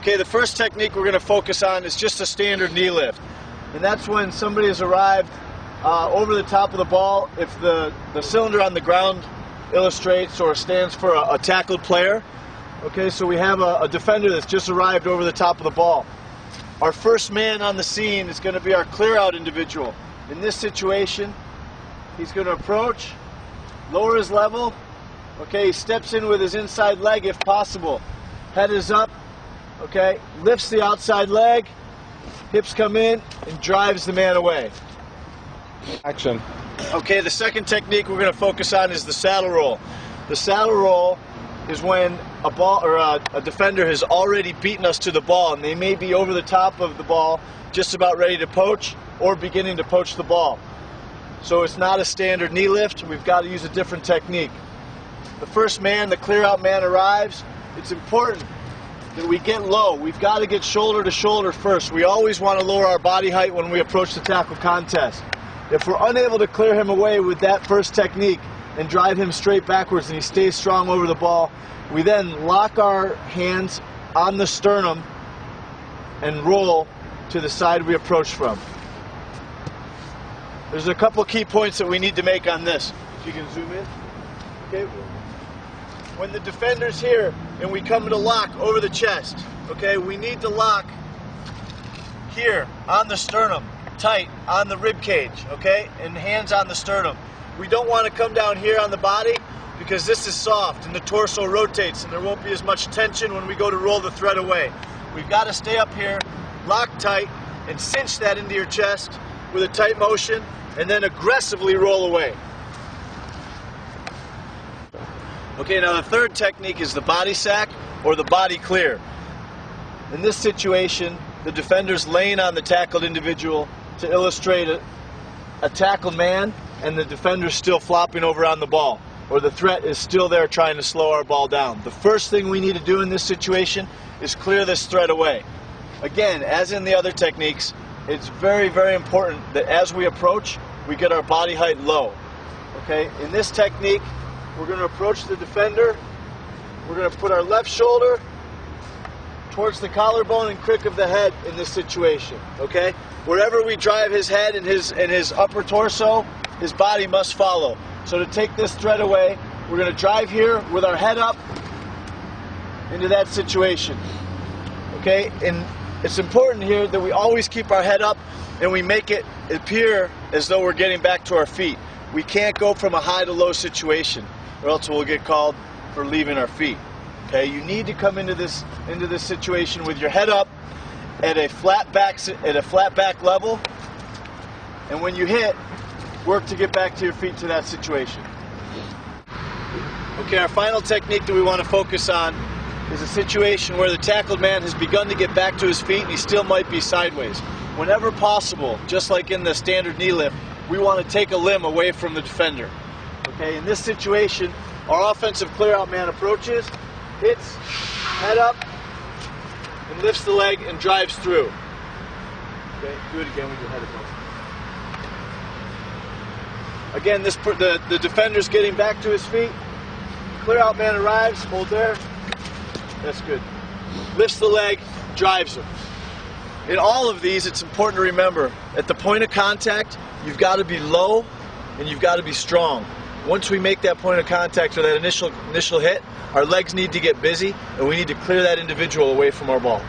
Okay, the first technique we're going to focus on is just a standard knee lift. And that's when somebody has arrived over the top of the ball. If the cylinder on the ground illustrates or stands for a tackled player. Okay, so we have a defender that's just arrived over the top of the ball. Our first man on the scene is going to be our clear out individual. In this situation, he's going to approach, lower his level. Okay, he steps in with his inside leg if possible. Head is up. Okay, lifts the outside leg, hips come in, and drives the man away. Action. Okay, the second technique we're going to focus on is the saddle roll. The saddle roll is when a ball or a defender has already beaten us to the ball, and they may be over the top of the ball, just about ready to poach or beginning to poach the ball. So it's not a standard knee lift. We've got to use a different technique. The first man, the clear out man, arrives. It's important that we get low. We've got to get shoulder to shoulder first. We always want to lower our body height when we approach the tackle contest. If we're unable to clear him away with that first technique and drive him straight backwards and he stays strong over the ball, we then lock our hands on the sternum and roll to the side we approach from. There's a couple key points that we need to make on this. If you can zoom in. Okay. When the defender's here and we come to lock over the chest, okay, we need to lock here on the sternum, tight on the rib cage, okay, and hands on the sternum. We don't want to come down here on the body because this is soft and the torso rotates and there won't be as much tension when we go to roll the thread away. We've got to stay up here, lock tight, and cinch that into your chest with a tight motion and then aggressively roll away. Okay, now the third technique is the body sack or the body clear. In this situation, the defender's laying on the tackled individual to illustrate a tackled man, and the defender's still flopping over on the ball, or the threat is still there trying to slow our ball down. The first thing we need to do in this situation is clear this threat away. Again, as in the other techniques, it's very, very important that as we approach, we get our body height low. Okay, in this technique, we're going to approach the defender. We're going to put our left shoulder towards the collarbone and crick of the head in this situation. Okay? Wherever we drive his head and his upper torso, his body must follow. So to take this thread away, we're going to drive here with our head up into that situation. Okay? And it's important here that we always keep our head up and we make it appear as though we're getting back to our feet. We can't go from a high to low situation, or else we'll get called for leaving our feet. Okay, you need to come into this situation with your head up at a flat back level, and when you hit, work to get back to your feet to that situation. Okay, our final technique that we want to focus on is a situation where the tackled man has begun to get back to his feet and he still might be sideways. Whenever possible, just like in the standard knee lift, we want to take a limb away from the defender. Okay, in this situation, our offensive clear out man approaches, hits, head up, and lifts the leg and drives through. Okay, do it again with your head above. Again, the defender's getting back to his feet. Clear out man arrives, hold there. That's good. Lifts the leg, drives him. In all of these, it's important to remember, at the point of contact, you've got to be low and you've got to be strong. Once we make that point of contact or that initial hit, our legs need to get busy and we need to clear that individual away from our ball.